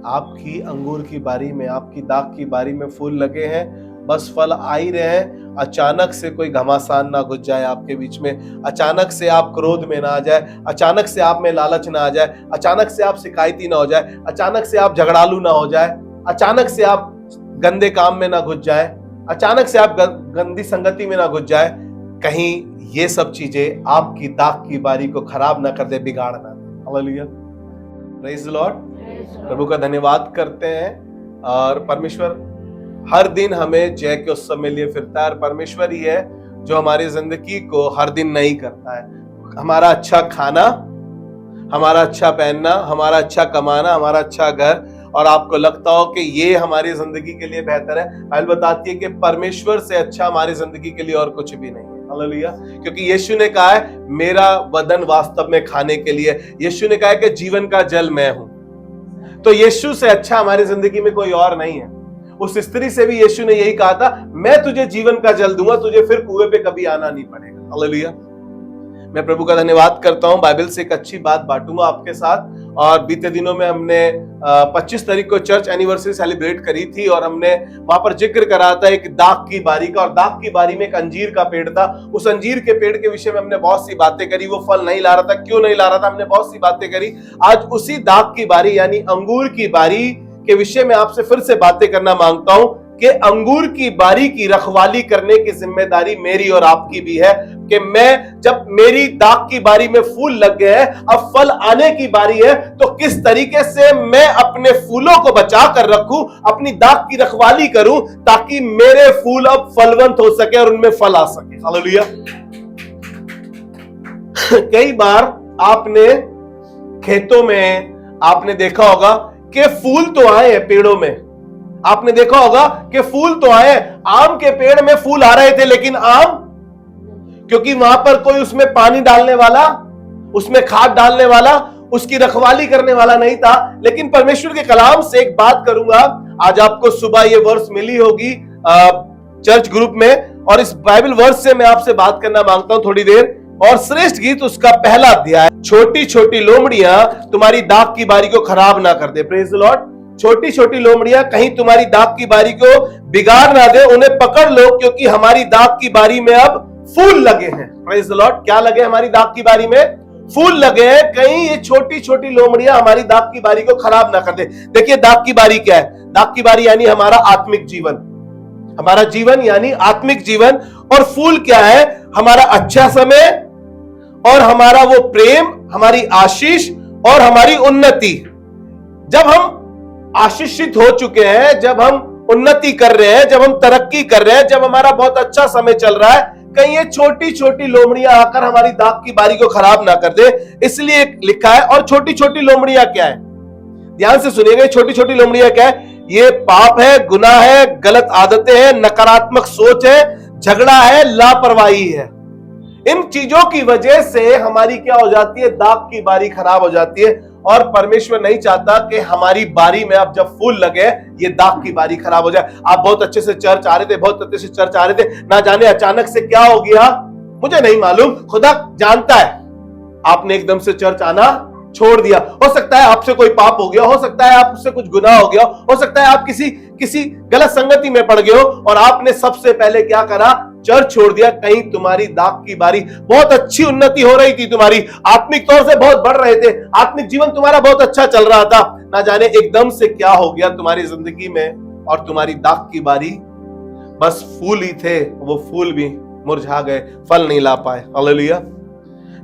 आपकी अंगूर की बारी में, आपकी दाख की बारी में फूल लगे हैं, बस फल आ ही रहे हैं। अचानक से कोई घमासान ना घुस जाए आपके बीच में, अचानक से आप क्रोध में ना आ जाए, अचानक से आप में लालच ना आ जाए, अचानक से आप शिकायती ना हो जाए, अचानक से आप झगड़ालू ना हो जाए, अचानक से आप गंदे काम में ना घुस जाए, अचानक से आप गंदी संगति में ना घुस जाए। कहीं ये सब चीजें आपकी दाख की बारी को खराब ना कर दे, बिगाड़ ना दे। Hallelujah, praise the Lord. प्रभु का धन्यवाद करते हैं। और परमेश्वर हर दिन हमें जय के उत्सव में लिए फिरता है, और परमेश्वर ही है जो हमारी जिंदगी को हर दिन नहीं करता है। हमारा अच्छा खाना, हमारा अच्छा पहनना, हमारा अच्छा कमाना, हमारा अच्छा घर, और आपको लगता हो कि ये हमारी जिंदगी के लिए बेहतर है, बाइबल बताती है कि परमेश्वर से अच्छा हमारी जिंदगी के लिए और कुछ भी नहीं है। हालेलुया, क्योंकि यीशु ने कहा है मेरा वदन वास्तव में खाने के लिए, यीशु ने कहा है कि जीवन का जल मैं हूं। तो यीशु से अच्छा हमारी जिंदगी में कोई और नहीं है। उस स्त्री से भी यीशु ने यही कहा था, मैं तुझे जीवन का जल दूंगा, तुझे फिर कुएं पे कभी आना नहीं पड़ेगा। हालेलुया, मैं प्रभु का धन्यवाद करता हूं। बाइबल से एक अच्छी बात बांटूंगा आपके साथ। और बीते दिनों में हमने 25 तारीख को चर्च एनिवर्सरी सेलिब्रेट करी थी, और हमने वहां पर जिक्र करा था एक दाख की बारी का, और दाख की बारी में एक अंजीर का पेड़ था। उस अंजीर के पेड़ के विषय में हमने बहुत सी बातें करी। वो फल नहीं ला रहा था, क्यों नहीं ला रहा था, हमने बहुत सी बातें करी। आज उसी दाख की बारी यानी अंगूर की बारी के विषय में आपसे फिर से बातें करना मांगता हूं कि अंगूर की बारी की रखवाली करने की जिम्मेदारी मेरी और आपकी भी है। कि मैं, जब मेरी दाख की बारी में फूल लग गए हैं, अब फल आने की बारी है, तो किस तरीके से मैं अपने फूलों को बचा कर रखूं, अपनी दाख की रखवाली करूं, ताकि मेरे फूल अब फलवंत हो सके और उनमें फल आ सके। हालेलुया। कई बार आपने खेतों में आपने देखा होगा कि फूल तो आए हैं पेड़ों में, आपने देखा होगा कि फूल तो आए, आम के पेड़ में फूल आ रहे थे, लेकिन आम, क्योंकि वहां पर कोई उसमें पानी डालने वाला, उसमें खाद डालने वाला, उसकी रखवाली करने वाला नहीं था। लेकिन परमेश्वर के कलाम से एक बात करूंगा, आज आपको सुबह ये वर्स मिली होगी चर्च ग्रुप में, और इस बाइबल वर्स से मैं आपसे बात करना मांगता हूं थोड़ी देर। और श्रेष्ठ गीत उसका पहला अध्याय, छोटी छोटी लोमड़ियां तुम्हारी दाख की बारी को खराब ना कर दे। Praise the Lord. छोटी छोटी लोमड़ियां कहीं तुम्हारी दाख की बारी को बिगाड़ ना दे, उन्हें पकड़ लो, क्योंकि हमारी दाख की बारी में अब फूल लगे हैं। Praise the Lord. क्या लगे हमारी दाख की बारी में? फूल लगे हैं। कहीं ये छोटी छोटी लोमड़ियां हमारी दाख की बारी को खराब ना कर दे। देखिए दाख की बारी क्या है? दाख की बारी यानी हमारा आत्मिक जीवन, हमारा जीवन यानी आत्मिक जीवन। और फूल क्या है? हमारा अच्छा समय, और हमारा वो प्रेम, हमारी आशीष, और हमारी उन्नति। जब हम आशीषित हो चुके हैं, जब हम उन्नति कर रहे हैं, जब हम तरक्की कर रहे हैं, जब हमारा बहुत अच्छा समय चल रहा है, कहीं ये छोटी छोटी लोमड़ियां आकर हमारी दाख की बारी को खराब ना कर दे, इसलिए लिखा है। और छोटी छोटी लोमड़ियां क्या है? ध्यान से सुनिएगा, छोटी छोटी लोमड़ियां क्या है? ये पाप है, गुनाह है, गलत आदतें हैं, नकारात्मक सोच है, झगड़ा है, लापरवाही है। इन चीजों की वजह से हमारी क्या हो जाती है? दाख की बारी खराब हो जाती है। और परमेश्वर नहीं चाहता कि हमारी बारी में अब जब फूल लगे ये दाख की बारी खराब हो जाए। आप बहुत अच्छे से चर्च आ रहे थे, बहुत अच्छे से चर्च आ रहे थे, ना जाने अचानक से क्या हो गया, मुझे नहीं मालूम, खुदा जानता है। आपने एकदम से चर्च आना छोड़ दिया। हो सकता है आपसे कोई पाप हो गया, हो सकता है आपसे कुछ गुनाह हो गया, हो सकता है आप किसी गलत संगति में पड़ गए हो, और आपने सबसे पहले क्या करा? चर्च छोड़ दिया। कहीं तुम्हारी दाख की बारी, बहुत अच्छी उन्नति हो रही थी तुम्हारी, आत्मिक तौर से बहुत बढ़ रहे थे, आत्मिक जीवन तुम्हारा बहुत अच्छा चल रहा था, ना जाने एकदम से क्या हो गया तुम्हारी जिंदगी में, और तुम्हारी दाख की बारी, बस फूल ही थे, वो फूल भी मुरझा गए, फल नहीं ला पाए। हालेलुया।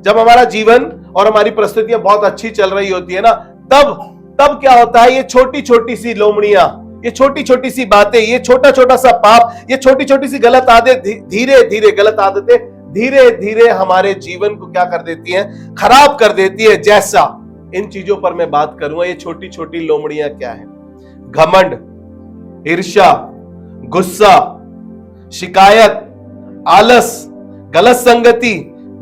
जब हमारा जीवन और हमारी परिस्थितियां बहुत अच्छी चल रही होती है ना, तब क्या होता है? ये छोटी छोटी सी लोमड़ियां, ये छोटी छोटी सी बातें, ये छोटा छोटा सा पाप, ये छोटी छोटी सी गलत आदतें, धीरे धीरे गलत आदतें धीरे धीरे हमारे जीवन को क्या कर देती हैं? खराब कर देती है। जैसा इन चीजों पर मैं बात करूंगा। ये छोटी छोटी लोमड़ियां क्या है? घमंड, ईर्ष्या, गुस्सा, शिकायत, आलस, गलत संगति,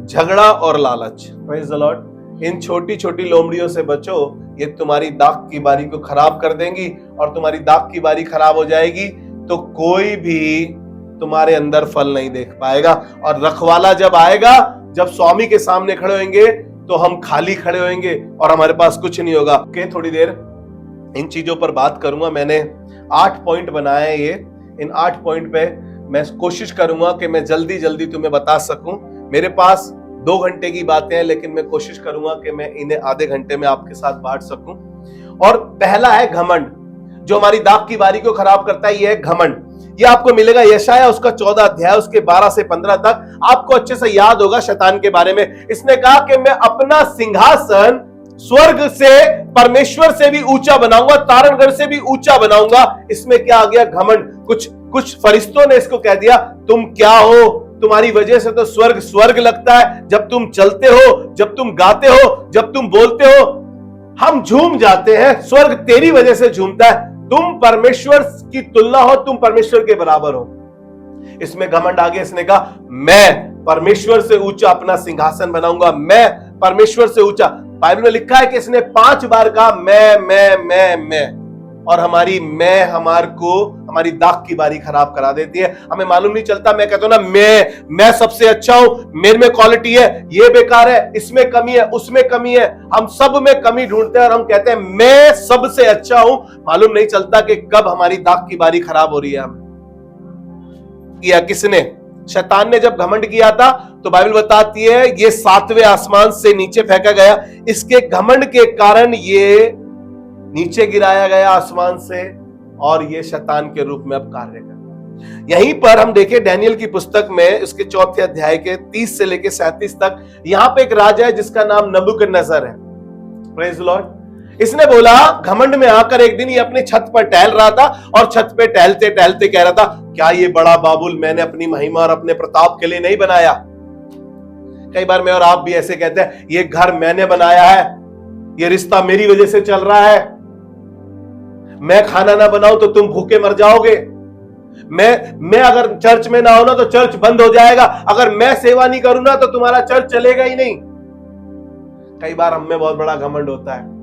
झगड़ा और लालच। Praise the Lord. इन छोटी छोटी लोमड़ियों से बचो, ये तुम्हारी दाख की बारी को खराब कर देंगी, और तुम्हारी दाख की बारी खराब हो जाएगी तो कोई भी तुम्हारे अंदर फल नहीं देख पाएगा। और रखवाला जब आएगा, जब स्वामी के सामने खड़े होंगे, तो हम खाली खड़े होंगे और हमारे पास कुछ नहीं होगा। थोड़ी देर इन चीजों पर बात करूंगा। मैंने 8 पॉइंट बनाए ये। इन 8 पॉइंट पे मैं कोशिश करूंगा कि मैं जल्दी जल्दी तुम्हें बता सकूं। मेरे पास 2 घंटे की बातें हैं, लेकिन मैं कोशिश करूंगा कि मैं इन्हें आधे घंटे में आपके साथ बांट सकूं। और पहला है घमंड, जो हमारी दाख की बारी को खराब करता है। यह है घमंड। ये आपको मिलेगा यशाया उसका 14 अध्याय उसके 12 से 15 तक। आपको अच्छे से याद होगा शैतान के बारे में। इसने कहा कि मैं अपना सिंहासन स्वर्ग से, परमेश्वर से भी ऊंचा बनाऊंगा, तारणगढ़ से भी ऊंचा बनाऊंगा। इसमें क्या आ गया? घमंड। कुछ फरिश्तों ने इसको कह दिया, तुम क्या हो? तुम्हारी वजह से तो स्वर्ग स्वर्ग लगता है। जब तुम चलते हो, जब तुम गाते हो, जब तुम बोलते हो, हम झूम जाते हैं। स्वर्ग तेरी वजह से झूमता है। तुम परमेश्वर की तुलना हो, तुम परमेश्वर के बराबर हो। इसमें घमंड आगे इसने कहा, मैं परमेश्वर से ऊंचा अपना सिंहासन बनाऊंगा, मैं परमेश्वर से ऊंचा। बाइबल में लिखा है कि इसने 5 बार कहा मैं। और हमारी हमारी दाख की बारी खराब करा देती है। हमें मालूम नहीं चलता। मैं कहता हूं ना, मैं सबसे अच्छा हूं, मेरे में क्वालिटी है, ये बेकार है, इसमें कमी है, उसमें कमी है। हम सब में कमी ढूंढते हैं और हम कहते हैं मैं सबसे अच्छा हूं। मालूम नहीं चलता कि कब हमारी दाख की बारी खराब हो रही है। किया किसने? शैतान ने जब घमंड किया था, तो बाइबल बताती है ये 7वें आसमान से नीचे फेंका गया। इसके घमंड के कारण ये नीचे गिराया गया आसमान से, और ये शैतान के रूप में अब कार्य करता है। यहीं पर हम देखें डैनियल की पुस्तक में उसके 4थे अध्याय के 30 से लेकर 37 तक। यहां पे एक राजा है जिसका नाम नबूकदनेस्सर है। Praise Lord. इसने बोला, घमंड में आकर एक दिन ये अपनी छत पर टहल रहा था, और छत पे टहलते टहलते कह रहा था, क्या ये बड़ा बाबुल मैंने अपनी महिमा और अपने प्रताप के लिए नहीं बनाया? कई बार मैं और आप भी ऐसे कहते हैं, ये घर मैंने बनाया है, ये रिश्ता मेरी वजह से चल रहा है, मैं खाना ना बनाऊं तो तुम भूखे मर जाओगे, मैं अगर चर्च में ना हो ना तो चर्च बंद हो जाएगा, अगर मैं सेवा नहीं करूं ना तो तुम्हारा चर्च चलेगा ही नहीं। कई बार हम में बहुत बड़ा घमंड होता है।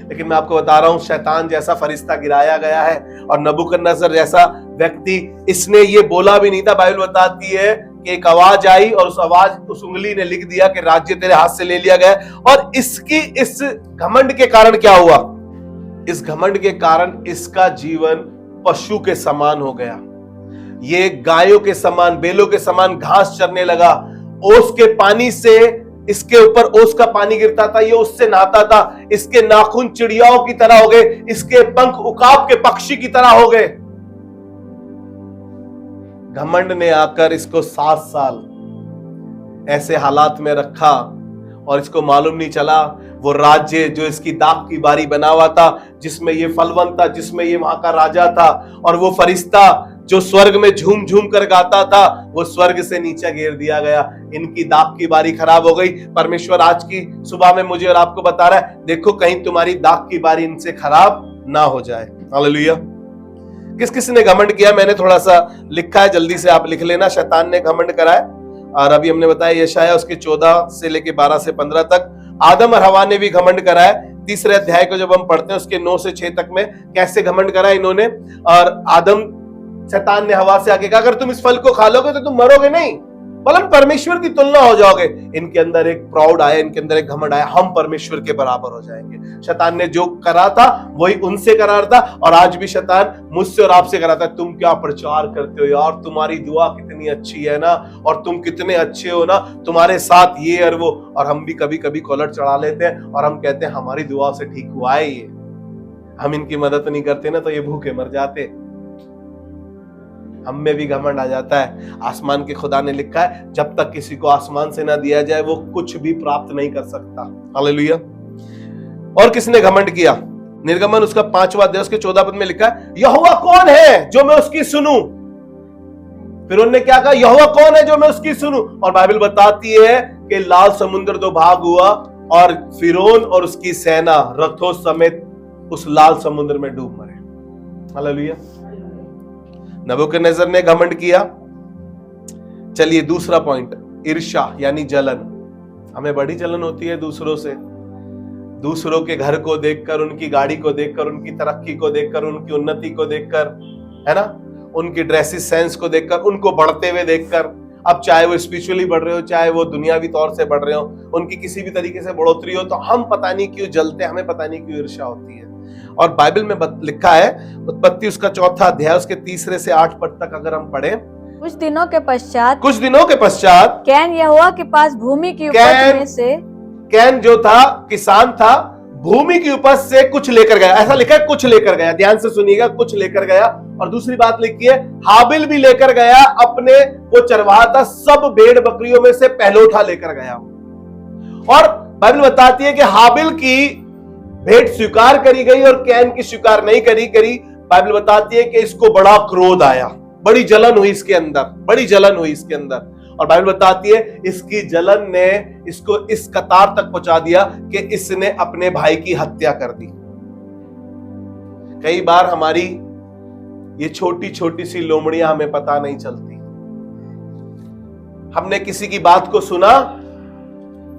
लेकिन मैं आपको बता रहा हूं, शैतान जैसा फरिश्ता गिराया गया है, और नबूकदनेस्सर जैसा व्यक्ति, इसने ये बोला भी नहीं था। बाइबल बताती है कि एक आवाज आई, और उस उंगली ने लिख दिया कि राज्य तेरे हाथ से ले लिया गया। और इस घमंड के कारण क्या हुआ? इस घमंड के कारण इसका जीवन पशु के समान हो गया। ये गायों के समान, बैलों के समान घास चरने लगा। ओस के पानी से, इसके ऊपर ओस का पानी गिरता था, ये उससे नहाता था। इसके नाखून चिड़ियाओं की तरह हो गए, इसके पंख उकाब के पक्षी की तरह हो गए। घमंड ने आकर इसको 7 साल ऐसे हालात में रखा, और इसको मालूम नहीं चला वो राज्य जो इसकी दाख की बारी बना हुआ था, जिसमें ये फलवंत था, जिसमें ये वहां का राजा था, और वो फरिश्ता जो स्वर्ग में झूम झूम कर गाता था, वो स्वर्ग से नीचे गिर दिया गया। इनकी दाख की बारी खराब हो गई। परमेश्वर आज की सुबह में मुझे और आपको बता रहा है, देखो कहीं तुम्हारी दाख की बारी इनसे खराब ना हो जाए। हालेलुया। किस किस ने घमंड किया? मैंने थोड़ा सा लिखा है, जल्दी से आप लिख लेना। शैतान ने घमंड कराया, और अभी हमने बताया यशाया उसके 14 से लेके 12 से 15 तक। आदम और हवा ने भी घमंड कराया। 3रे अध्याय को जब हम पढ़ते हैं उसके 9 से 6 तक में कैसे घमंड करा इन्होंने। और शैतान ने हवा से आके कहा, अगर तुम इस फल को खा लोगे तो तुम मरोगे नहीं, बल्कि परमेश्वर की तुलना हो जाओगे। इनके अंदर एक प्राउड आया, इनके अंदर एक घमंड आया, हम परमेश्वर के बराबर हो जाएंगे। शैतान ने जो करा था वही उनसे करा था, और आज भी शैतान मुझसे और आपसे कराता है। तुम क्या प्रचार करते हो यार, तुम्हारी दुआ कितनी अच्छी है ना, और तुम कितने अच्छे हो ना, तुम्हारे साथ ये और वो। और हम भी कभी कभी कॉलर चढ़ा लेते हैं, और हम कहते हैं हमारी दुआ से ठीक हुआ है ये। हम इनकी मदद नहीं करते ना तो ये भूखे मर जाते। हम में भी घमंड आ जाता है। आसमान के खुदा ने लिखा है, जब तक किसी को आसमान से ना दिया जाए वो कुछ भी प्राप्त नहीं कर सकता। हालेलुया। और किसने घमंड किया? निर्गमन उसका 5वां अध्याय उसके 14 पद में लिखा है, यहोवा कौन है जो मैं उसकी सुनूं? फिर उन्होंने क्या कहा? यहोवा कौन है जो मैं उसकी सुनूं? और बाइबल बताती है कि लाल समुद्र 2 भाग हुआ, और फिरौन और उसकी सेना रथों समेत उस लाल समुद्र में डूब मरे। हालेलुया। नबूकदनेस्सर ने घमंड किया। चलिए दूसरा पॉइंट, ईर्ष्या यानी जलन। हमें बड़ी जलन होती है दूसरों से, दूसरों के घर को देखकर, उनकी गाड़ी को देखकर, उनकी तरक्की को देखकर, उनकी उन्नति को देखकर, है ना, उनकी ड्रेसिस सेंस को देखकर, उनको बढ़ते हुए देखकर। अब चाहे वो स्पिरिचुअली बढ़ रहे हो, चाहे वो दुनियावी तौर से बढ़ रहे हो, उनकी किसी भी तरीके से बढ़ोतरी हो, तो हम पता नहीं क्यों जलते, हमें पता नहीं क्यों ईर्ष्या होती है। और बाइबल में लिखा है, उत्पत्ति उसका 4 अध्याय उसके 3 से 8 पद तक अगर हम पढ़ें, कुछ दिनों के पश्चात कैन यहोवा के पास भूमि की उपज में से, कैन जो था किसान था, भूमि की उपज से कुछ लेकर गया। ऐसा लिखा है कुछ लेकर गया, ध्यान से सुनिएगा, कुछ लेकर गया। और दूसरी बात लिखी है हाबिल भी लेकर गया अपने, वो चरवाहा था, सब भेड़ बकरियों में से पहलौठा लेकर गया। और बाइबल बताती है कि हाबिल की भेंट स्वीकार करी गई और कैन की स्वीकार नहीं करी। बाइबल बताती है कि इसको बड़ा क्रोध आया, बड़ी जलन हुई इसके अंदर, और बाइबल बताती है इसकी जलन ने इसको इस कतार तक पहुंचा दिया कि इसने अपने भाई की हत्या कर दी। कई बार हमारी ये छोटी छोटी सी लोमड़ियां हमें पता नहीं चलती। हमने किसी की बात को सुना,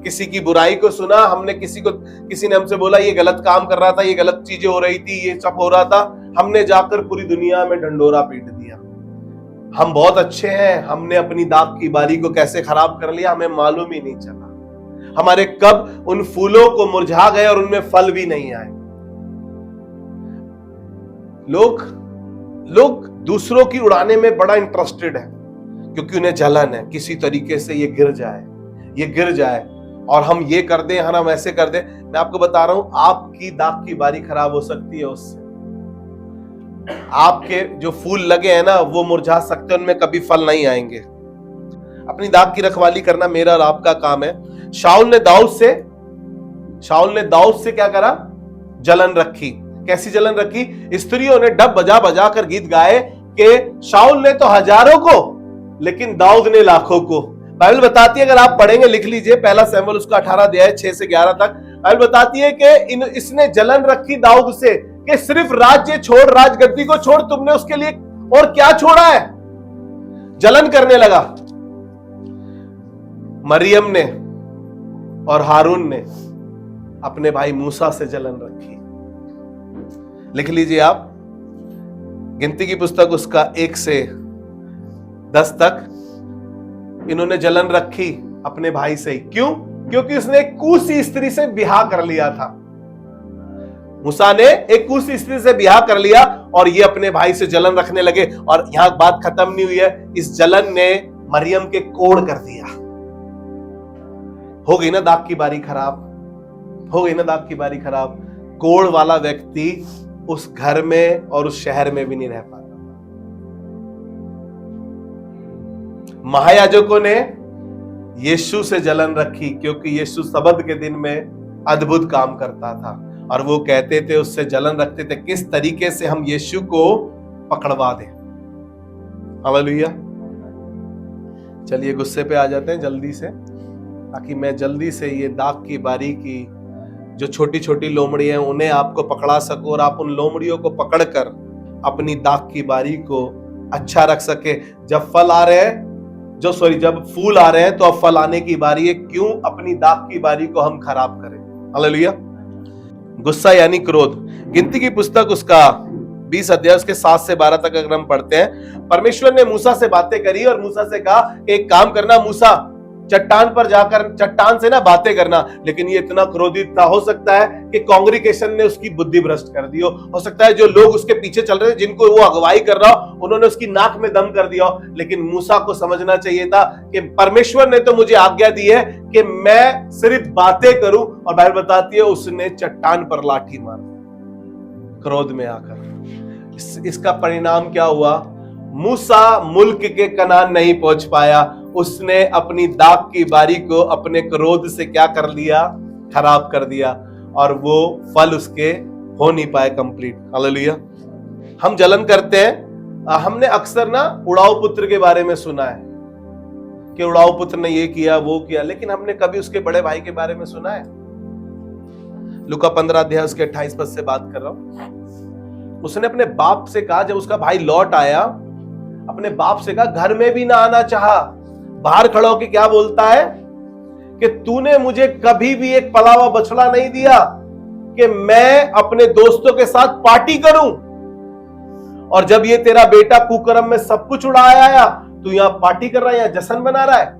किसी की बुराई को सुना, किसी ने हमसे बोला ये गलत काम कर रहा था, ये गलत चीजें हो रही थी, ये सब हो रहा था, हमने जाकर पूरी दुनिया में ढंडोरा पीट दिया। हम बहुत अच्छे हैं, हमने अपनी दाग की बारी को कैसे खराब कर लिया हमें मालूम ही नहीं चला। हमारे कब उन फूलों को मुरझा गए और उनमें फल भी नहीं आए। लोग दूसरों की उड़ाने में बड़ा इंटरेस्टेड है क्योंकि उन्हें जलन है, किसी तरीके से ये गिर जाए और हम ये कर दें, हम ऐसे कर दें। मैं आपको बता रहा हूं, आपकी दाग की बारी खराब हो सकती है उससे। आपके जो फूल लगे हैं ना वो मुरझा सकते हैं, उनमें कभी फल नहीं आएंगे। अपनी दाग की रखवाली करना मेरा और आपका काम है। शाऊल ने दाऊद से क्या करा? जलन रखी। कैसी जलन रखी? स्त्रियों ने डब बजा बजा कर गीत गाए कि शाऊल ने तो हजारों को लेकिन दाऊद ने लाखों को। बाइबल बताती है, अगर आप पढ़ेंगे, लिख लीजिए, 1 शमूएल उसका 18 अध्याय 6 से 11 तक। बाइबल बताती है कि इसने जलन रखी दाऊद से कि सिर्फ राजगद्दी को छोड़, तुमने उसके लिए और क्या छोड़ा है? जलन करने लगा। मरियम ने और हारून ने अपने भाई मूसा से जलन रखी। लिख लीजिए आप, गिनती की पुस्तक उसका 1 से 10 तक। इन्होंने जलन रखी अपने भाई से। क्यों? क्योंकि उसने एक कूसी स्त्री से ब्याह कर लिया था। मूसा ने एक कूसी स्त्री से ब्याह कर लिया और ये अपने भाई से जलन रखने लगे। और यहां बात खत्म नहीं हुई है, इस जलन ने मरियम के कोढ़ कर दिया। हो गई ना दाग की बारी खराब। कोढ़ वाला व्यक्ति उस घर में और उस शहर में भी नहीं रह पाता। महायाजकों ने यीशु से जलन रखी क्योंकि यीशु सब्त के दिन में अद्भुत काम करता था और वो कहते थे, उससे जलन रखते थे किस तरीके से हम यीशु को पकड़वा दें। हालेलुया। चलिए गुस्से पे आ जाते हैं जल्दी से, ताकि मैं जल्दी से ये दाग की बारी की जो छोटी छोटी लोमड़ी हैं उन्हें आपको पकड़ा सकूं और आप उन लोमड़ियों को पकड़कर अपनी दाग की बारी को अच्छा रख सके। जब जब फूल आ रहे हैं तो अब फल आने की बारी है। क्यों अपनी दाग की बारी को हम खराब करें? हालेलुया। गुस्सा यानी क्रोध। गिनती की पुस्तक उसका 20 अध्याय उसके 7 से 12 तक अगर हम पढ़ते हैं, परमेश्वर ने मूसा से बातें करी और मूसा से कहा कि एक काम करना मूसा, चट्टान पर जाकर चट्टान से ना बातें करना। लेकिन ये इतना क्रोधित था, हो सकता है कि कांग्रीगेशन ने उसकी बुद्धि भ्रष्ट कर दी हो सकता है जो लोग उसके पीछे चल रहे थे, जिनको वो अगुवाई कर रहा हो, उन्होंने उसकी नाक में दम कर दिया। लेकिन मूसा को समझना चाहिए था कि परमेश्वर ने तो मुझे आज्ञा दी है कि मैं सिर्फ बातें करूं, और बाइबल बताती है उसने चट्टान पर लाठी मार क्रोध में आकर। इसका परिणाम क्या हुआ? मूसा मुल्क के कनान नहीं पहुंच पाया। उसने अपनी दाग की बारी को अपने क्रोध से क्या कर लिया? खराब कर दिया, और वो फल उसके हो नहीं पाए कंप्लीट। हालेलुया। हम जलन करते हैं। हमने अक्सर ना उड़ाऊ पुत्र के बारे में सुना है कि उड़ाऊ पुत्र ने ये किया वो किया, लेकिन हमने कभी उसके बड़े भाई के बारे में सुना है? लूका 15 अध्याय उसके 28 पद से बात कर रहा हूं। उसने अपने बाप से कहा, जब उसका भाई लौट आया, अपने बाप से कहा, घर में भी ना आना चाहा, बाहर खड़ा होकर क्या बोलता है कि तूने मुझे कभी भी एक पला हुआ बछड़ा नहीं दिया कि मैं अपने दोस्तों के साथ पार्टी करूं, और जब ये तेरा बेटा कुकर्म में सब कुछ उड़ाया आया, तू यहां पार्टी कर रहा है, यहां जश्न मना रहा है।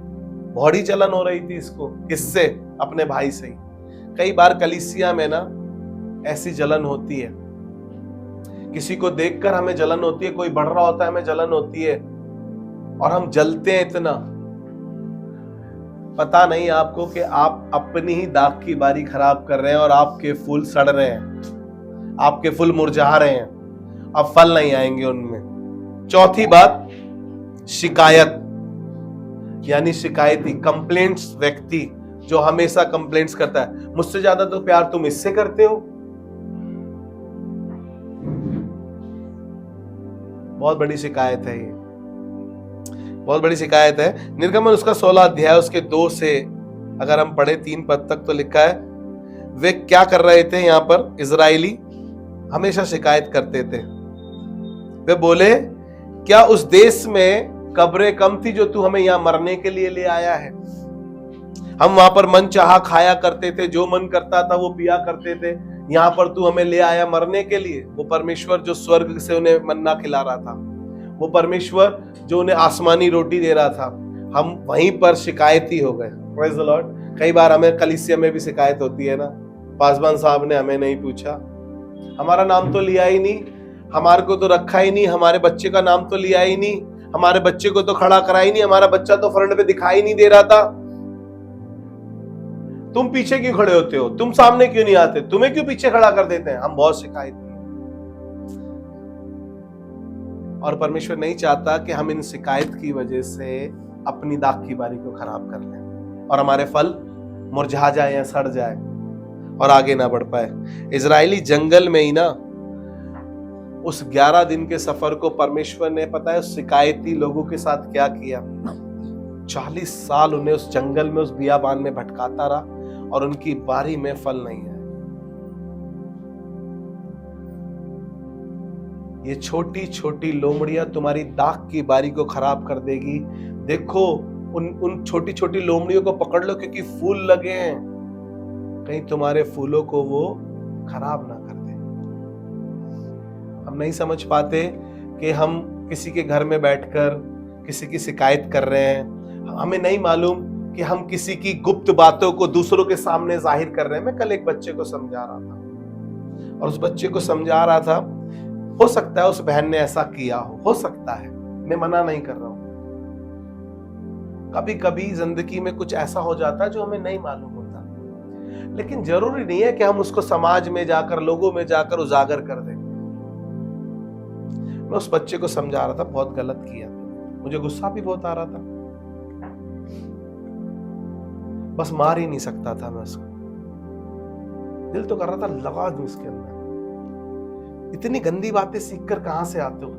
बड़ी जलन हो रही थी इसको। किससे? अपने भाई से ही। कई बार कलीसिया में ना ऐसी जलन होती है। किसी को देखकर हमें जलन होती है, कोई बढ़ रहा होता है हमें जलन होती है, और हम जलते हैं इतना। पता नहीं आपको कि आप अपनी ही दाग की बारी खराब कर रहे हैं और आपके फूल सड़ रहे हैं, आपके फूल मुरझा रहे हैं, अब फल नहीं आएंगे उनमें। चौथी बात, शिकायत, यानी शिकायती, कंप्लेंट्स व्यक्ति जो हमेशा कंप्लेंट्स करता है। मुझसे ज्यादा तो प्यार तुम इससे करते हो। बहुत बड़ी शिकायत है ये, बहुत बड़ी शिकायत है। निर्गमन उसका 16 अध्याय उसके 2 से अगर हम पढ़े 3 पद तक तो लिखा है, वे क्या कर रहे थे यहाँ पर, इजराइली हमेशा शिकायत करते थे। वे बोले, क्या उस देश में कब्रें कम थी जो तू हमें यहां मरने के लिए ले आया है? हम वहां पर मन चाहा खाया करते थे, जो मन करता था वो पिया करते थे, यहां पर तू हमें ले आया मरने के लिए। वो परमेश्वर जो स्वर्ग से उन्हें मन्ना खिला रहा था, वो परमेश्वर जो उन्हें आसमानी रोटी दे रहा था, हम वहीं पर शिकायती हो गए। Praise the Lord. कई बार हमें कलीसिया में भी शिकायत होती है ना, पासवान साहब ने हमें नहीं पूछा, हमारा नाम तो लिया ही नहीं, हमारे को तो रखा ही नहीं, हमारे बच्चे का नाम तो लिया ही नहीं, हमारे बच्चे को तो खड़ा करा ही नहीं, हमारा बच्चा तो फ्रंट पे दिखाई नहीं दे रहा था। तुम पीछे क्यों खड़े होते हो, तुम सामने क्यों नहीं आते, तुम्हें क्यों पीछे खड़ा कर देते हैं? हम बहुत शिकायत की। और परमेश्वर नहीं चाहता कि हम इन शिकायत की वजह से अपनी दाग की बारी को खराब कर लें और हमारे फल मुरझा जाए या सड़ जाए और आगे ना बढ़ पाए। इजरायली जंगल में ही ना, उस 11 दिन के सफर को परमेश्वर ने, पता है, उस शिकायती लोगों के साथ क्या किया? 40 साल उन्हें उस जंगल में, उस बियाबान में भटकाता रहा और उनकी बारी में फल नहीं आए। ये छोटी छोटी लोमड़ियां तुम्हारी दाग की बारी को खराब कर देगी। देखो, उन छोटी छोटी लोमड़ियों को पकड़ लो, क्योंकि फूल लगे हैं, कहीं तुम्हारे फूलों को वो खराब ना कर दे। हम नहीं समझ पाते कि हम किसी के घर में बैठकर किसी की शिकायत कर रहे हैं, हमें नहीं मालूम कि हम किसी की गुप्त बातों को दूसरों के सामने जाहिर कर रहे हैं। मैं कल एक बच्चे को समझा रहा था और उस बच्चे को समझा रहा था, हो सकता है उस बहन ने ऐसा किया हो सकता है, मैं मना नहीं कर रहा हूं। कभी कभी जिंदगी में कुछ ऐसा हो जाता है जो हमें नहीं मालूम होता, लेकिन जरूरी नहीं है कि हम उसको समाज में जाकर, लोगों में जाकर उजागर कर दें। मैं उस बच्चे को समझा रहा था, बहुत गलत किया, मुझे गुस्सा भी बहुत आ रहा था, बस मार ही नहीं सकता था मैं उसको। दिल तो कर रहा था लगा दूं इसके अंदर। इतनी गंदी बातें सीखकर कहां से आते हो?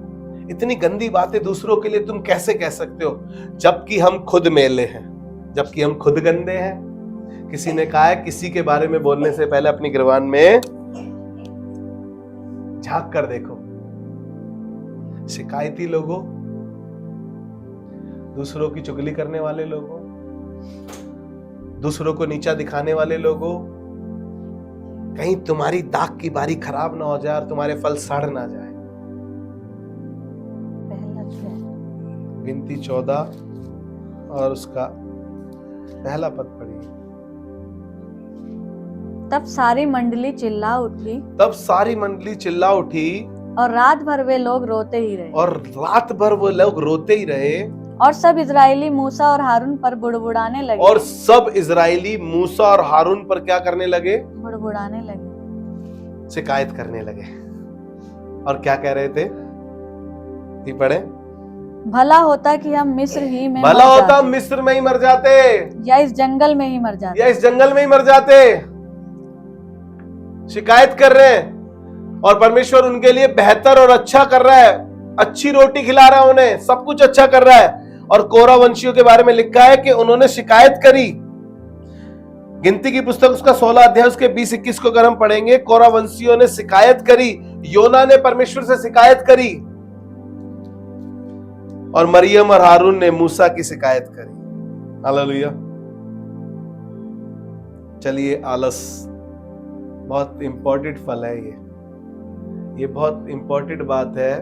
इतनी गंदी बातें दूसरों के लिए तुम कैसे कह सकते हो, जबकि हम खुद मैले हैं, जबकि हम खुद गंदे हैं। किसी ने कहा है, किसी के बारे में बोलने से पहले अपनी गिरबान में झांक कर देखो। शिकायती लोगों, दूसरों की चुगली करने वाले लोगों, दूसरों को नीचा दिखाने वाले लोगों, कहीं तुम्हारी दाग की बारी खराब ना हो जाए और तुम्हारे फल सड़ ना जाए। गिनती 14 और उसका पहला पद पढ़िए। तब सारी मंडली चिल्ला उठी, तब सारी मंडली चिल्ला उठी और रात भर वे लोग रोते ही रहे, और रात भर वो लोग रोते ही रहे। और सब इजरायली मूसा और हारून पर बुड़बुड़ाने लगे, और सब इजरायली मूसा और हारून पर क्या करने लगे? बुड़बुड़ाने लगे, शिकायत करने लगे। और क्या कह रहे थे? ये पढ़े, भला होता कि हम मिस्र ही में भला मर होता जाते, हम मिस्र में ही मर जाते, या इस जंगल में ही मर जाते, या इस जंगल में ही मर जाते। शिकायत कर रहे हैं और परमेश्वर उनके लिए बेहतर और अच्छा कर रहा है, अच्छी रोटी खिला रहा है उन्हें, सब कुछ अच्छा कर रहा है। और कोरा वंशियों के बारे में लिखा है कि उन्होंने शिकायत करी। गिनती की पुस्तक उसका 16 अध्याय उसके 20-21 को अगर हम पढ़ेंगे, कोरा वंशियों ने शिकायत करी, योना ने परमेश्वर से शिकायत करी, और मरियम और हारून ने मूसा की शिकायत करी। हालेलुया। चलिए, आलस बहुत इंपॉर्टेंट फल है। ये बहुत इंपॉर्टेंट बात है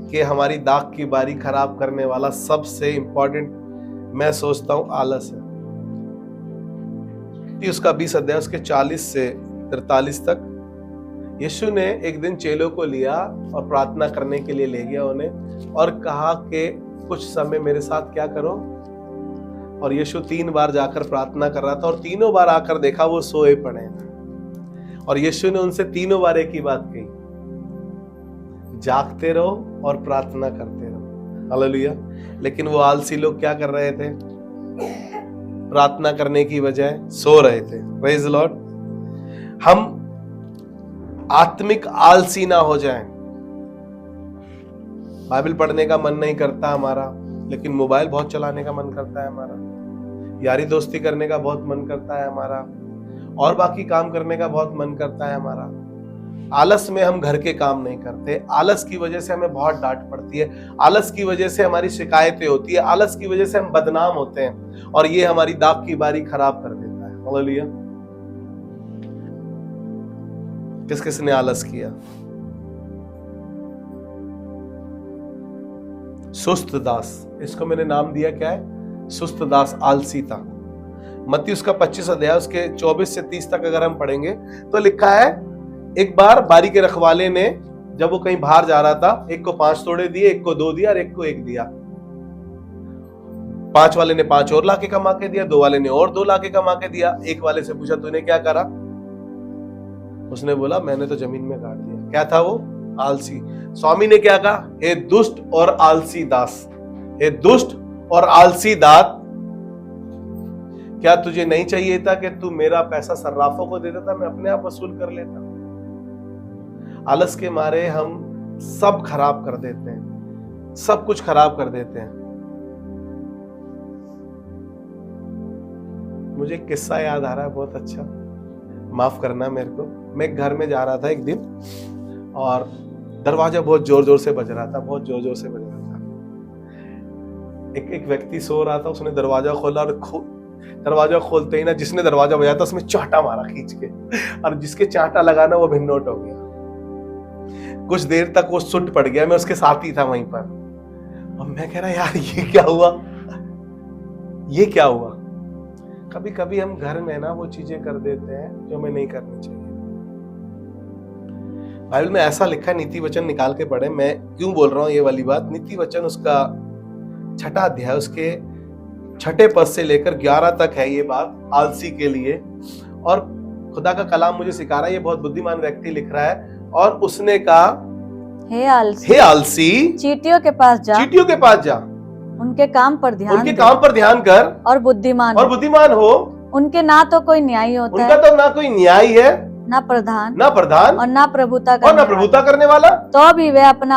कि हमारी दाग की बारी खराब करने वाला सबसे इंपॉर्टेंट, मैं सोचता हूं, आलस है। उसका 20 अध्याय उसके 40 से 43 तक यीशु ने एक दिन चेलों को लिया और प्रार्थना करने के लिए ले गया उन्हें और कहा कि कुछ समय मेरे साथ क्या करो। और यीशु 3 बार जाकर प्रार्थना कर रहा था और तीनों बार आकर देखा वो सोए पड़े हैं। और यीशु ने उनसे तीनों बार एक ही बात कही, जागते रहो और प्रार्थना करते रहो। हालेलुया। लेकिन वो आलसी लोग क्या कर रहे थे? प्रार्थना करने की बजाय सो रहे थे। Praise the Lord. हम आत्मिक आलसी ना हो जाएं। बाइबल पढ़ने का मन नहीं करता हमारा, लेकिन मोबाइल बहुत चलाने का मन करता है हमारा, यारी दोस्ती करने का बहुत मन करता है हमारा, और बाकी काम करने का बहुत मन करता है हमारा। आलस में हम घर के काम नहीं करते। आलस की वजह से हमें बहुत डांट पड़ती है, आलस की वजह से हमारी शिकायतें होती है, आलस की वजह से हम बदनाम होते हैं और ये हमारी दाग की बारी खराब कर देता है। हालेलुया। किस किसने आलस किया? सुस्त दास, इसको मैंने नाम दिया क्या है? सुस्त दास, आलसी था। मत्ती उसका 25 अध्याय उसके 24 से 30 तक अगर हम पढ़ेंगे तो लिखा है, एक बार बारी के रखवाले ने जब वो कहीं बाहर जा रहा था, एक को 5 तोड़े दिए, एक को 2 दिया और एक को 1 दिया। 5 वाले ने 5 और लाके कमा के दिया, 2 वाले ने और 2 लाके कमा के दिया। एक वाले से पूछा तूने क्या करा? उसने बोला मैंने तो जमीन में गाड़ दिया। क्या था वो? आलसी। स्वामी ने क्या कहा? हे दुष्ट और आलसी दास, हे दुष्ट और आलसी दास, क्या तुझे नहीं चाहिए था कि तू मेरा पैसा सर्राफों को दे देता, मैं अपने आप वसूल कर लेता? आलस के मारे हम सब खराब कर देते हैं, सब कुछ खराब कर देते हैं। मुझे एक किस्सा याद आ रहा है बहुत अच्छा, माफ करना मेरे को। मैं घर में जा रहा था एक दिन और दरवाजा बहुत जोर जोर से बज रहा था, बहुत जोर जोर से बज रहा था। एक व्यक्ति सो रहा था, उसने दरवाजा खोला और दरवाजा खोलते ही ना जिसने दरवाजा बजाया था उसमें चांटा मारा खींच के, और जिसके चांटा लगाना वो भिन्नोट हो गया। कुछ देर तक वो सुट पड़ गया, मैं उसके साथ ही था वहीं पर। और मैं कह रहा यार ये क्या हुआ, ये क्या हुआ? कभी कभी हम घर में ना वो चीजें कर देते हैं जो हमें नहीं करनी चाहिए। बाइबल में ऐसा लिखा है, नीति वचन निकाल के पढ़े। मैं क्यों बोल रहा हूं ये वाली बात? नीति वचन उसका 6ठा अध्याय उसके 6ठे पद से लेकर 11 तक है ये बात आलसी के लिए। और खुदा का कलाम मुझे सिखा रहा है, ये बहुत बुद्धिमान व्यक्ति लिख रहा है। और उसने कहा, हे आलसी, चींटियों के पास जा, चींटियों के पास जा, उनके काम पर ध्यान कर और बुद्धिमान हो। उनके ना तो कोई न्याय होता उनका तो ना कोई न्याय है, ना प्रधान और ना प्रभुता करने वाला। तो भी वो अपना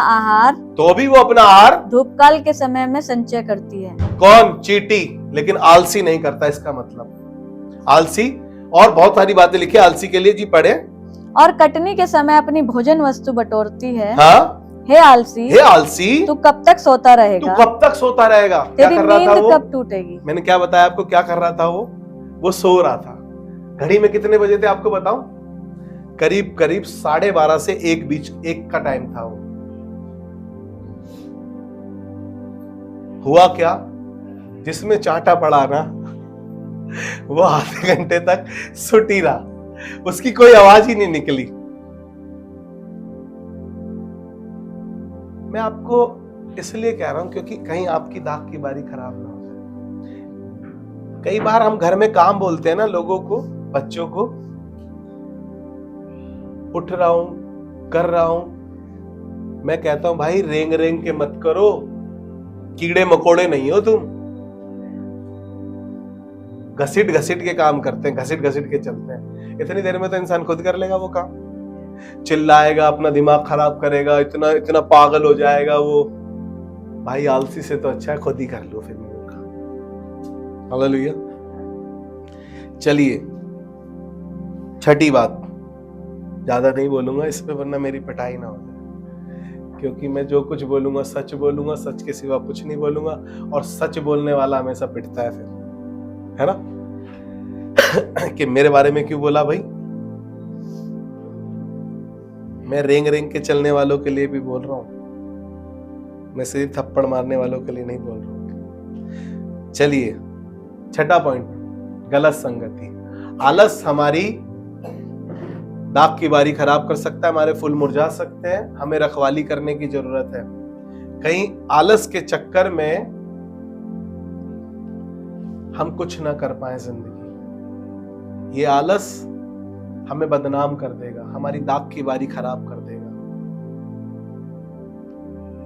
आहार धूपकाल के समय में संचय करती है। कौन? चींटी। लेकिन आलसी नहीं करता। इसका मतलब आलसी, और बहुत सारी बातें लिखी आलसी के लिए जी, पढ़े। और कटनी के समय अपनी भोजन वस्तु बटोरती है। हाँ? हे आलसी, तू कब तक सोता रहेगा? तेरी नींद कब टूटेगी? मैंने क्या बताया आपको? क्या कर रहा था वो सो रहा था। घड़ी में कितने बजे थे आपको बताऊं? करीब 12:30 से 1 का टाइम था। वो हुआ क्या? जिसमें चांटा पड़ा ना वो आधे घंटे तक सुटी रहा, उसकी कोई आवाज ही नहीं निकली। मैं आपको इसलिए कह रहा हूं क्योंकि कहीं आपकी दाग की बारी खराब ना हो जाए। कई बार हम घर में काम बोलते हैं ना लोगों को, बच्चों को, उठ रहा हूं, कर रहा हूं। मैं कहता हूं भाई रेंग रेंग के मत करो, कीड़े मकोड़े नहीं हो तुम। घसीट घसीट के काम करते हैं, घसीट घसीट के चलते हैं। इतनी देर में तो इंसान खुद कर लेगा वो काम। चिल्लाएगा, अपना दिमाग खराब करेगा, इतना इतना पागल हो जाएगा वो। भाई आलसी से तो अच्छा है खुद ही कर लो फिर वो काम। हालेलुया। चलिए 6ठी बात, ज्यादा नहीं बोलूंगा इस पे वरना मेरी पिटाई ना हो जाए, क्योंकि मैं जो कुछ बोलूंगा सच बोलूंगा, सच के सिवा कुछ नहीं बोलूंगा। और सच बोलने वाला हमेशा पिटता है फिर, है ना? कि मेरे बारे में क्यों बोला भाई? मैं रेंग रेंग के चलने वालों के लिए भी बोल रहा हूं, मैं सिर्फ थप्पड़ मारने वालों के लिए नहीं बोल रहा हूं। चलिए 6ठा पॉइंट, गलत संगति। आलस हमारी दाग की बारी खराब कर सकता है, हमारे फूल मुरझा सकते हैं, हमें रखवाली करने की जरूरत है। कहीं आलस के चक्कर में हम कुछ ना कर पाए जिंदगी में, ये आलस हमें बदनाम कर देगा, हमारी दाग की बारी खराब कर देगा।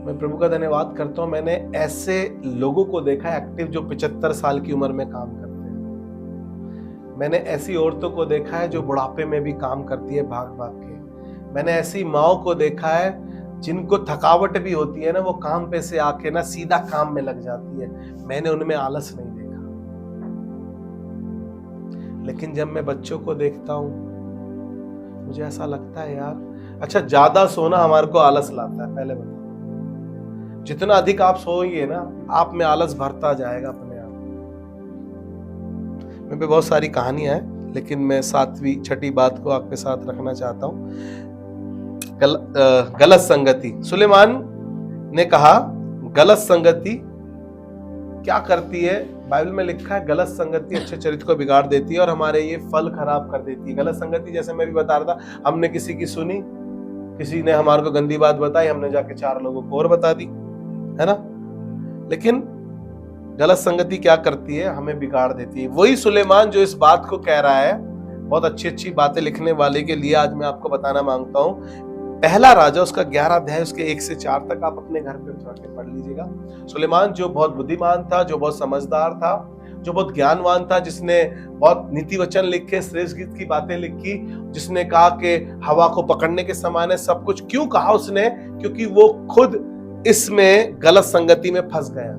मैं प्रभु का धन्यवाद करता हूं, मैंने ऐसे लोगों को देखा है एक्टिव जो 75 साल की उम्र में काम करते हैं। मैंने ऐसी औरतों को देखा है जो बुढ़ापे में भी काम करती है भाग भाग के। मैंने ऐसी माओ को देखा है जिनको थकावट भी होती है ना, वो काम पे से आके ना सीधा काम में लग जाती है। मैंने उनमें आलस नहीं देखा। लेकिन जब मैं बच्चों को देखता हूं, मुझे ऐसा लगता है यार, अच्छा ज्यादा सोना हमारे को आलस लाता है। पहले बताओ, जितना अधिक आप सोएंगे ना, आप में आलस भरता जाएगा अपने आप। मेरे पे बहुत सारी कहानियां हैं, लेकिन मैं 7वीं 6ठी बात को आपके साथ रखना चाहता हूं। गलत संगति। सुलेमान ने कहा गलत संगति क्या करती है? बाइबल में लिखा है गलत संगति अच्छे चरित्र को बिगाड़ देती है और हमारे ये फल खराब कर देती है। गलत संगति, जैसे मैं भी बता रहा था, हमने किसी की सुनी, किसी ने हमारे को गंदी बात बताई, हमने जाके 4 लोगों को और बता दी, है ना। लेकिन गलत संगति क्या करती है? हमें बिगाड़ देती है। वही सुलेमान जो इस बात को कह रहा है, बहुत अच्छी अच्छी बातें लिखने वाले के लिए आज मैं आपको बताना मांगता हूं। पहला राजा उसका 11 अध्याय उसके 1 से 4 तक आप अपने घर पे उठा के पढ़ लीजिएगा। सुलेमान जो बहुत बुद्धिमान था, जो बहुत समझदार था, जो बहुत ज्ञानवान था, जिसने बहुत नीति वचन लिखे, श्रेष्ठ गीत की बातें लिखी, जिसने कहा कि हवा को पकड़ने के समान है सब कुछ। क्यों कहा उसने? क्योंकि वो खुद इसमें गलत संगति में फंस गया।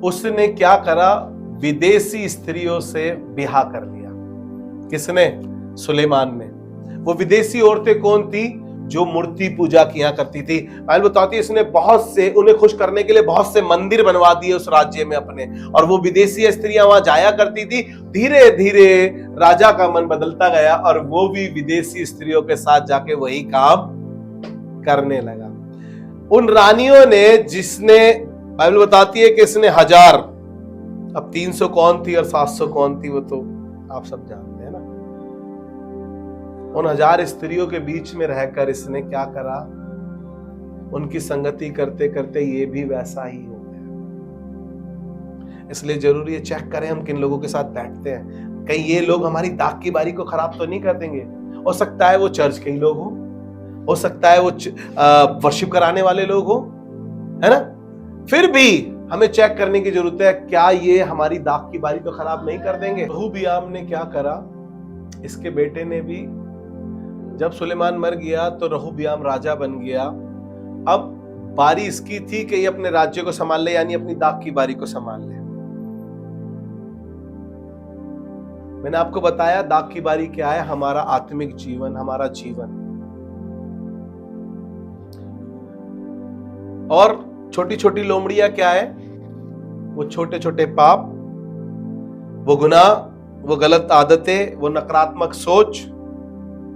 उसने क्या करा? विदेशी स्त्रियों से ब्याह कर लिया। किसने? सुलेमान ने। वो विदेशी औरतें कौन थी? जो मूर्ति पूजा किया करती थी। बाइबल बताती है इसने बहुत से, उन्हें खुश करने के लिए बहुत से मंदिर बनवा दिए उस राज्य में अपने, और वो विदेशी स्त्रियां वहां जाया करती थी। धीरे धीरे राजा का मन बदलता गया और वो भी विदेशी स्त्रियों के साथ जाके वही काम करने लगा। उन रानियों ने, जिसने, बाइबल बताती है कि इसने 1000, अब 300 कौन थी और 700 कौन थी वो तो आप सब जानते हैं ना। उन 1000 स्त्रियों के बीच में रहकर इसने क्या करा? उनकी संगति करते करते ये भी वैसा ही हो गया। इसलिए जरूरी है चेक करें हम किन लोगों के साथ बैठते हैं। कहीं ये लोग हमारी दाग की बारी को खराब तो नहीं कर देंगे। हो सकता है वो चर्च के ही लोग हो सकता है वो वर्शिप कराने वाले लोग हो, है ना। फिर भी हमें चेक करने की जरूरत है, क्या ये हमारी दाग की बारी तो खराब नहीं कर देंगे। रहोबियाम ने क्या करा? इसके बेटे ने भी, जब सुलेमान मर गया तो रहोबियाम राजा बन गया। अब बारी इसकी थी कि ये अपने राज्य को संभाल ले, यानी अपनी दाग की बारी को संभाल ले। मैंने आपको बताया दाग की बारी क्या है? हमारा आत्मिक जीवन, हमारा जीवन। और छोटी छोटी लोमड़ियां क्या है? वो छोटे छोटे पाप, वो गुनाह, वो गलत आदतें, वो नकारात्मक सोच,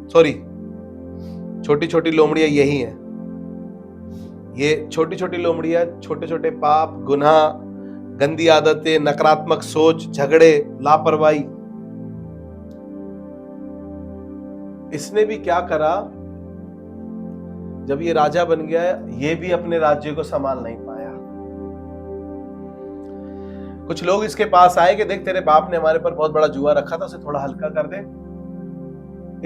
छोटी छोटी लोमड़ियां यही है। ये छोटी छोटी लोमड़ियां, छोटे छोटे पाप, गुनाह, गंदी आदतें, नकारात्मक सोच, झगड़े, लापरवाही। इसने भी क्या करा? जब ये राजा बन गया, ये भी अपने राज्य को संभाल नहीं पाया। कुछ लोग इसके पास आए कि देख तेरे बाप ने हमारे पर बहुत बड़ा जुआ रखा था, उसे थोड़ा हल्का कर दे।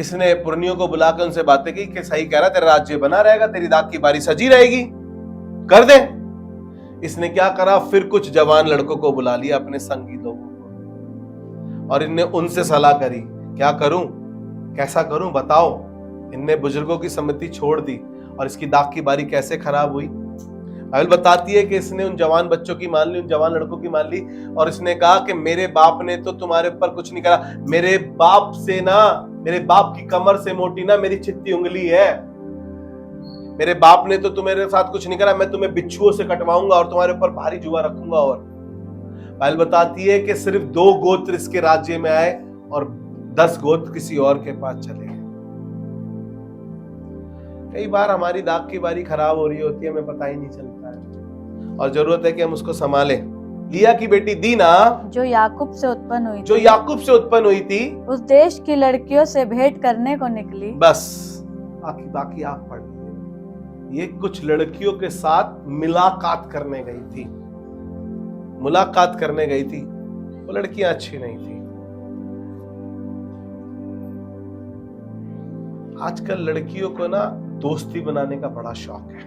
इसने पुरनियों को बुलाकर उनसे बातें की कि सही कह रहा, तेरा राज्य बना रहेगा, तेरी दाग की बारी सजी रहेगी, कर दे। इसने क्या करा? फिर कुछ जवान लड़कों को बुला लिया, अपने संगी लोगों को, और इनने उनसे सलाह करी, क्या करूं, कैसा करूं, बताओ। इनने बुजुर्गों की सम्मति छोड़ दी और इसकी दाग की बारी कैसे खराब हुई? बाइबल बताती है कि इसने उन जवान बच्चों की मान ली, उन जवान लड़कों की मान ली, और इसने कहा कि मेरे बाप ने तो तुम्हारे ऊपर कुछ नहीं करा, मेरे बाप से ना, मेरे बाप की कमर से मोटी ना मेरी छिट्टी उंगली है। मेरे बाप ने तो तुम्हारे साथ कुछ नहीं करा, मैं तुम्हें बिच्छुओं से कटवाऊंगा और तुम्हारे ऊपर भारी जुआ रखूंगा। और बाइबल बताती है कि सिर्फ 2 गोत्र इसके राज्य में आए और 10 गोत्र किसी और के पास चले गए। कई बार हमारी दाग की बारी खराब हो रही होती है, हमें पता ही नहीं चलता है। और जरूरत है कि हम उसको संभालें। लिया की बेटी दीना जो याकूब से उत्पन्न हुई थी उस देश की लड़कियों से भेंट करने को निकली। बस बाकी आप पढ़ लीजिए। ये कुछ लड़कियों के साथ मुलाकात करने गई थी, वो लड़कियां अच्छी नहीं थी। आजकल लड़कियों को ना दोस्ती बनाने का बड़ा शौक है,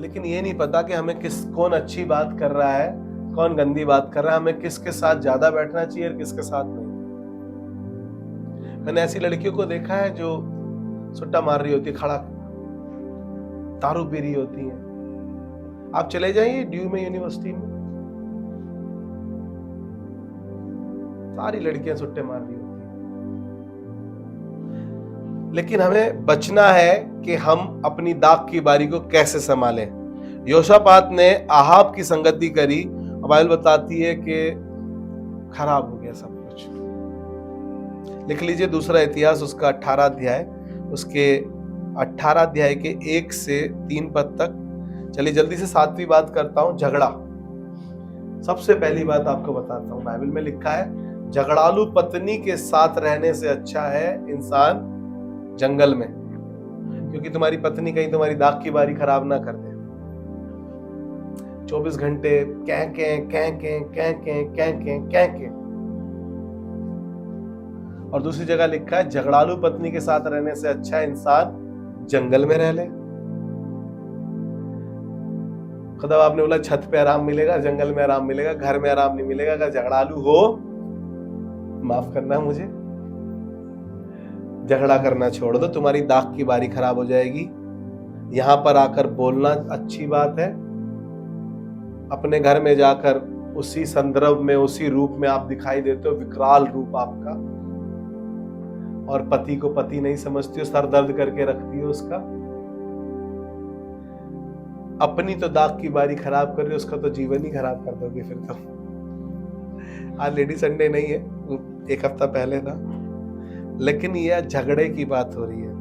लेकिन ये नहीं पता कि हमें कौन अच्छी बात कर रहा है, कौन गंदी बात कर रहा है, हमें किसके साथ ज्यादा बैठना चाहिए और किसके साथ नहीं। मैंने ऐसी लड़कियों को देखा है जो सुट्टा मार रही होती है, खड़ा दारू पी रही होती है। आप चले जाइए ड्यू में, यूनिवर्सिटी में सारी लड़कियां सुट्टे मार रही होती हैं। लेकिन हमें बचना है कि हम अपनी दाग की बारी को कैसे संभालें। योशापात ने आहाब की संगति करी, बाइबल बताती है कि खराब हो गया सब कुछ। लिख लीजिए दूसरा इतिहास उसका 18 अध्याय, उसके 18 अध्याय के 1 से 3 पद तक। चलिए जल्दी से 7वीं बात करता हूं, झगड़ा। सबसे पहली बात आपको बताता हूं, बाइबल में लिखा है झगड़ालू पत्नी के साथ रहने से अच्छा है इंसान जंगल में, क्योंकि तुम्हारी पत्नी कहीं तुम्हारी दाग की बारी खराब ना कर दे। 24 घंटे कैं। और दूसरी जगह लिखा है झगड़ालू पत्नी के साथ रहने से अच्छा इंसान जंगल में रह ले। खुदा आपने बोला छत पे आराम मिलेगा, जंगल में आराम मिलेगा, घर में आराम नहीं मिलेगा। अगर झगड़ालू हो, माफ करना मुझे, झगड़ा करना छोड़ दो, तुम्हारी दाग की बारी खराब हो जाएगी। यहां पर आकर बोलना अच्छी बात है, अपने घर में जाकर उसी संदर्भ में, उसी रूप में आप दिखाई देते हो, विकराल रूप आपका, और पति को पति नहीं समझती हो, सर दर्द करके रखती हो उसका। अपनी तो दाग की बारी खराब कर रही हो, उसका तो जीवन ही खराब कर दोगे फिर तो। आज लेडी संडे नहीं है, एक हफ्ता पहले था, लेकिन यह झगड़े की बात हो रही है।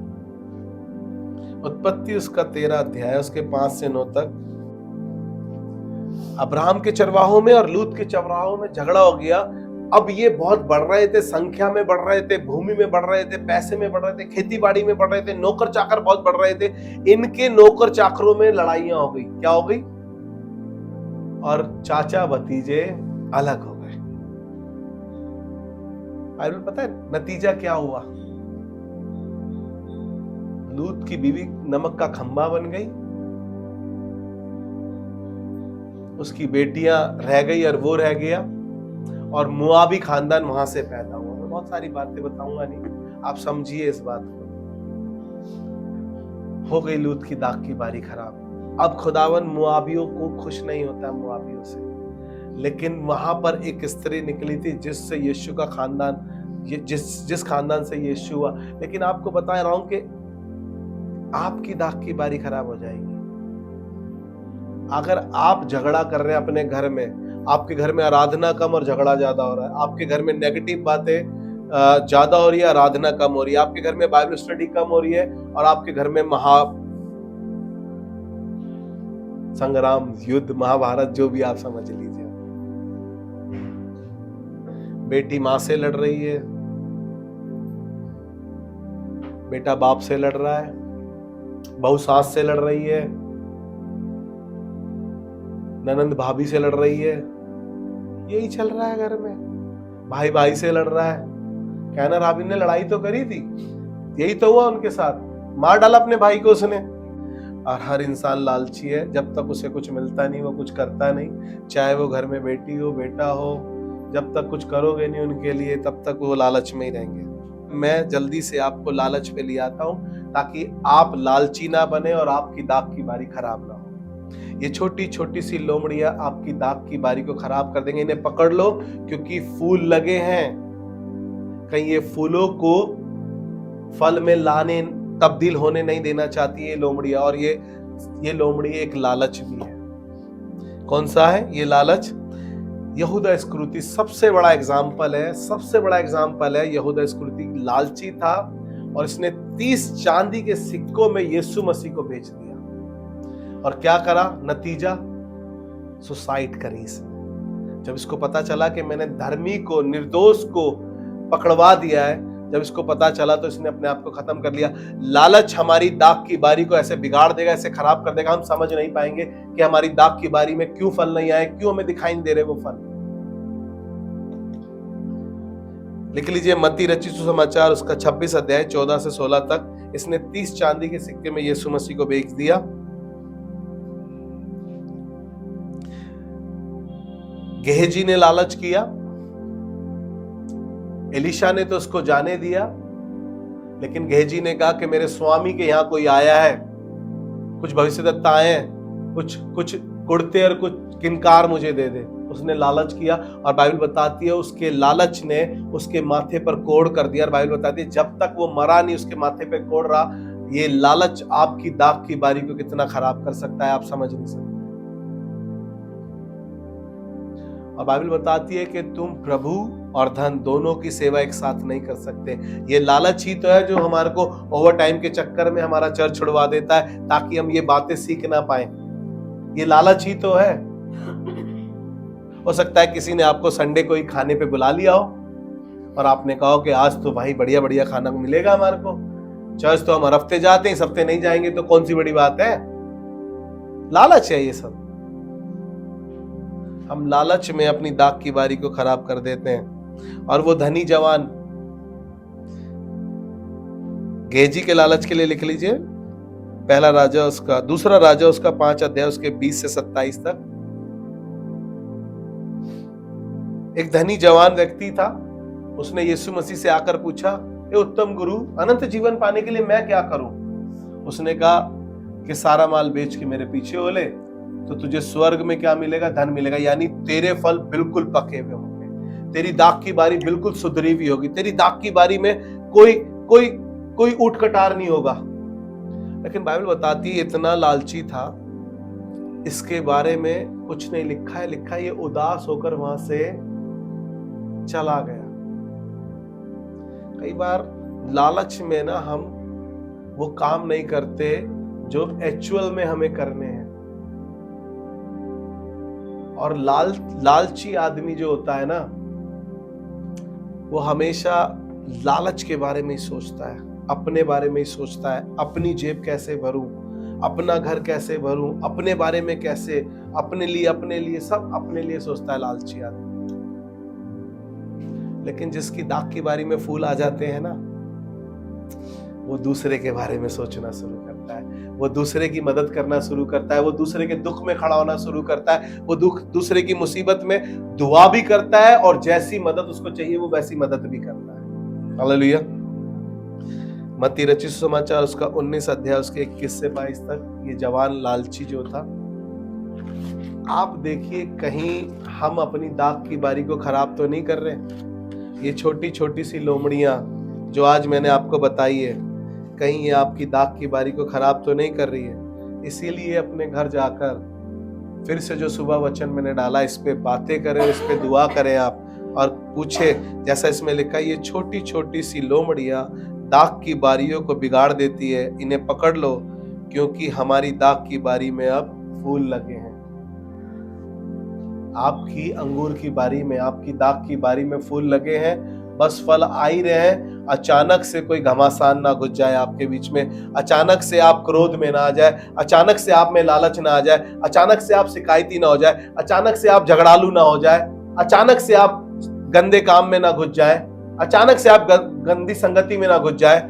उत्पत्ति उसका 13 अध्याय, उसके 5 से 9 तक। अब्राहम के चरवाहों में और लूत के चरवाहों में झगड़ा हो गया। अब ये बहुत बढ़ रहे थे, संख्या में बढ़ रहे थे, भूमि में बढ़ रहे थे, पैसे में बढ़ रहे थे, खेती बाड़ी में बढ़ रहे थे, नौकर चाकर बहुत बढ़ रहे थे। इनके नौकर चाकरों में लड़ाइयां हो गई। क्या हो गई? और चाचा भतीजे अलग हो गए। बाइबल पता है नतीजा क्या हुआ? लूत की बीवी नमक का खंभा बन गई, उसकी बेटियां रह गई और वो रह गया, और मुआबी खानदान वहां से पैदा हुआ। मैं बहुत सारी बातें बताऊंगा नहीं, आप समझिए इस बात को। हो गई लूत की दाग की बारी खराब। अब खुदावन मुआबियों को खुश नहीं होता मुआबियों से, लेकिन वहां पर एक स्त्री निकली थी जिससे यीशु का खानदान, जिस खानदान से यीशु हुआ। लेकिन आपको बता रहा हूं कि आपकी दाग की बारी खराब हो जाएगी अगर आप झगड़ा कर रहे हैं अपने घर में। आपके घर में आराधना कम और झगड़ा ज्यादा हो रहा है, आपके घर में नेगेटिव बातें ज्यादा हो रही है, आराधना कम हो रही है, आपके घर में बाइबल स्टडी कम हो रही है, और आपके घर में संग्राम, युद्ध, महाभारत, जो भी आप समझ लीजिए। बेटी मां से लड़ रही है, बेटा बाप से लड़ रहा है, बहू सास से लड़ रही है, ननंद भाभी से लड़ रही है। यही चल रहा है घर में। भाई भाई से लड़ रहा है। कहना राबिन ने लड़ाई तो करी थी, यही तो हुआ उनके साथ, मार डाला अपने भाई को उसने। और हर इंसान लालची है, जब तक उसे कुछ मिलता नहीं वो कुछ करता नहीं। चाहे वो घर में बेटी हो बेटा हो, जब तक कुछ करोगे नहीं उनके लिए तब तक वो लालच में ही रहेंगे। मैं जल्दी से आपको लालच पे ले आता हूं ताकि आप लालची ना बने और आपकी दाग की बारी खराब ना हो। ये छोटी छोटी सी लोमड़ियां आपकी दाग की बारी को खराब कर देंगे। इन्हें पकड़ लो, क्योंकि फूल लगे हैं। कहीं ये फूलों को फल में लाने, तब्दील होने नहीं देना चाहती ये लोमड़ियां। और ये लोमड़ी एक लालच भी है। कौन सा है ये लालच? यहूदा इस्करियोती सबसे बड़ा एग्जाम्पल है, सबसे बड़ा एग्जाम्पल है। यहूदा इस्करियोती लालची था और इसने 30 चांदी के सिक्कों में यीशु मसीह को बेच दिया। और क्या करा नतीजा? सुसाइड करी इसने। जब इसको पता चला कि मैंने धर्मी को, निर्दोष को पकड़वा दिया है, जब इसको पता चला तो इसने अपने आप को खत्म कर लिया। लालच हमारी दाग की बारी को ऐसे बिगाड़ देगा, ऐसे खराब कर देगा, हम समझ नहीं पाएंगे कि हमारी दाग की बारी में क्यों फल नहीं आए, क्यों हमें दिखाई नहीं दे रहे वो फल। लिख लीजिए मत्ती रचित सुसमाचार उसका 26 अध्याय 14 से 16 तक। इसने 30 चांदी के सिक्के में यीशु मसीह को बेच दिया। गेहजी ने लालच किया, एलिशा ने तो उसको जाने दिया, लेकिन गेहजी ने कहा कि मेरे स्वामी के यहां कोई आया है, कुछ भविष्यद्वक्ता आए हैं, कुछ कुड़ते और कुछ किनकार मुझे दे दे। उसने लालच किया और बाइबल बताती है उसके लालच ने उसके माथे पर कोड़ कर दिया। और बाइबल बताती है जब तक वो मरा नहीं उसके माथे पे कोड़ रहा। ये लालच आपकी दाग की बारी को कितना खराब कर सकता है आप समझ नहीं सकते। और बाइबल बताती है कि तुम प्रभु और धन दोनों की सेवा एक साथ नहीं कर सकते। ये लालच ही तो है जो हमारे को ओवर टाइम के चक्कर में हमारा चर्च छुड़वा देता है ताकि हम ये बातें सीख ना पाए। ये लालच ही तो है। हो सकता है किसी ने आपको संडे को ही खाने पे बुला लिया हो और आपने कहा कि आज तो भाई बढ़िया बढ़िया खाना मिलेगा हमारे को, चर्च तो हम हर हफ्ते जाते हैं, इस हफ्ते नहीं जाएंगे तो कौन सी बड़ी बात है। लालच है ये सब। हम लालच में अपनी दाग की बारी को खराब कर देते हैं। और वो धनी जवान गेहजी के लालच के लिए लिख लीजिए दूसरा राजा उसका 5 अध्याय उसके 20 से 27 तक। एक धनी जवान व्यक्ति था, उसने यीशु मसीह से आकर पूछा, हे उत्तम गुरु, अनंत जीवन पाने के लिए मैं क्या करूं? उसने कहा कि सारा माल बेच के मेरे पीछे हो ले तो तुझे स्वर्ग में क्या मिलेगा? धन मिलेगा। यानी तेरे फल बिल्कुल पके हुए होंगे, तेरी दाग की बारी बिल्कुल सुधरी हुई होगी, तेरी दाग की बारी में कोई ऊट कटार नहीं होगा। लेकिन बाइबल बताती है इतना लालची था, इसके बारे में कुछ नहीं लिखा है। लिखा है ये उदास होकर वहां से चला गया। कई बार लालच में ना हम वो काम नहीं करते जो एक्चुअल में हमें करने हैं। और लालची आदमी जो होता है ना, वो हमेशा लालच के बारे में ही सोचता है, अपने बारे में ही सोचता है, अपनी जेब कैसे भरूं, अपना घर कैसे भरूं, अपने बारे में कैसे, अपने लिए सब अपने लिए सोचता है लालची आदमी। लेकिन जिसकी दाग की बारी में फूल आ जाते हैं ना, वो दूसरे के बारे में सोचना शुरू करता है, वो दूसरे की मदद करना शुरू करता है, वो दूसरे के दुख में खड़ा होना शुरू करता है, वो दूसरे की मुसीबत में दुआ भी करता है और जैसी मदद उसको चाहिए वो वैसी मदद भी करता है। हालेलुया। मत्ती रचित सुसमाचार उसका 19 अध्याय उसके 21 से 22 तक। ये जवान लालची जो था, आप देखिए कहीं हम अपनी दाग की बारी को खराब तो नहीं कर रहे। ये छोटी छोटी सी लोमड़ियां जो आज मैंने आपको बताई है, कहीं ये आपकी दाग की बारी को खराब तो नहीं कर रही है। इसीलिए अपने घर जाकर फिर से जो सुबह वचन मैंने डाला इस पे बातें करें, इस पे दुआ करें आप, और पूछे जैसा इसमें लिखा है, ये छोटी छोटी सी लोमड़ियां दाग की बारियों को बिगाड़ देती है, इन्हें पकड़ लो क्योंकि हमारी दाग की बारी में अब फूल लगे हैं। आपकी अंगूर की बारी में, आपकी दाग की बारी में फूल लगे हैं, बस फल आ ही रहे हैं। अचानक से कोई घमासान ना घुस जाए आपके बीच में, अचानक से आप क्रोध में ना आ जाए, अचानक से आप में लालच ना आ जाए, अचानक से आप शिकायती ना हो जाए, अचानक से आप झगड़ालू ना हो जाए, अचानक से आप गंदे काम में ना घुस जाए, अचानक से आप गंदी संगति में ना घुस जाए।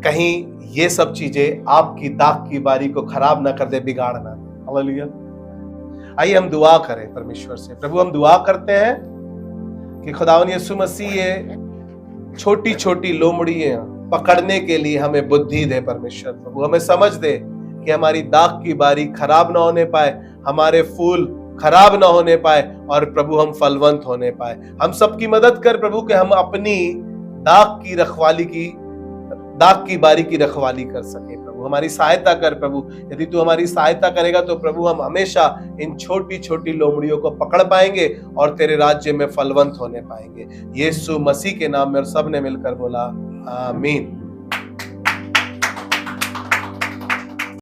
कहीं ये सब चीजें आपकी दाग की बारी को खराब ना कर दे, बिगाड़ ना दे। हालेलुया। आइए हम दुआ करें परमेश्वर से। प्रभु, हम दुआ करते हैं कि खुदावन यीशु मसीह ये छोटी छोटी लोमड़ियां पकड़ने के लिए हमें बुद्धि दे। परमेश्वर प्रभु, हमें समझ दे कि हमारी दाग की बारी खराब ना होने पाए, हमारे फूल खराब ना होने पाए, और प्रभु हम फलवंत होने पाए। हम सबकी मदद कर प्रभु कि हम अपनी दाग की बारी की रखवाली कर सके। प्रभु हमारी सहायता कर प्रभु। यदि तू हमारी सहायता करेगा तो प्रभु हम हमेशा इन छोटी छोटी लोमड़ियों को पकड़ पाएंगे और तेरे राज्य में फलवंत होने पाएंगे। यीशु मसीह के नाम में, और सबने मिलकर बोला आमीन।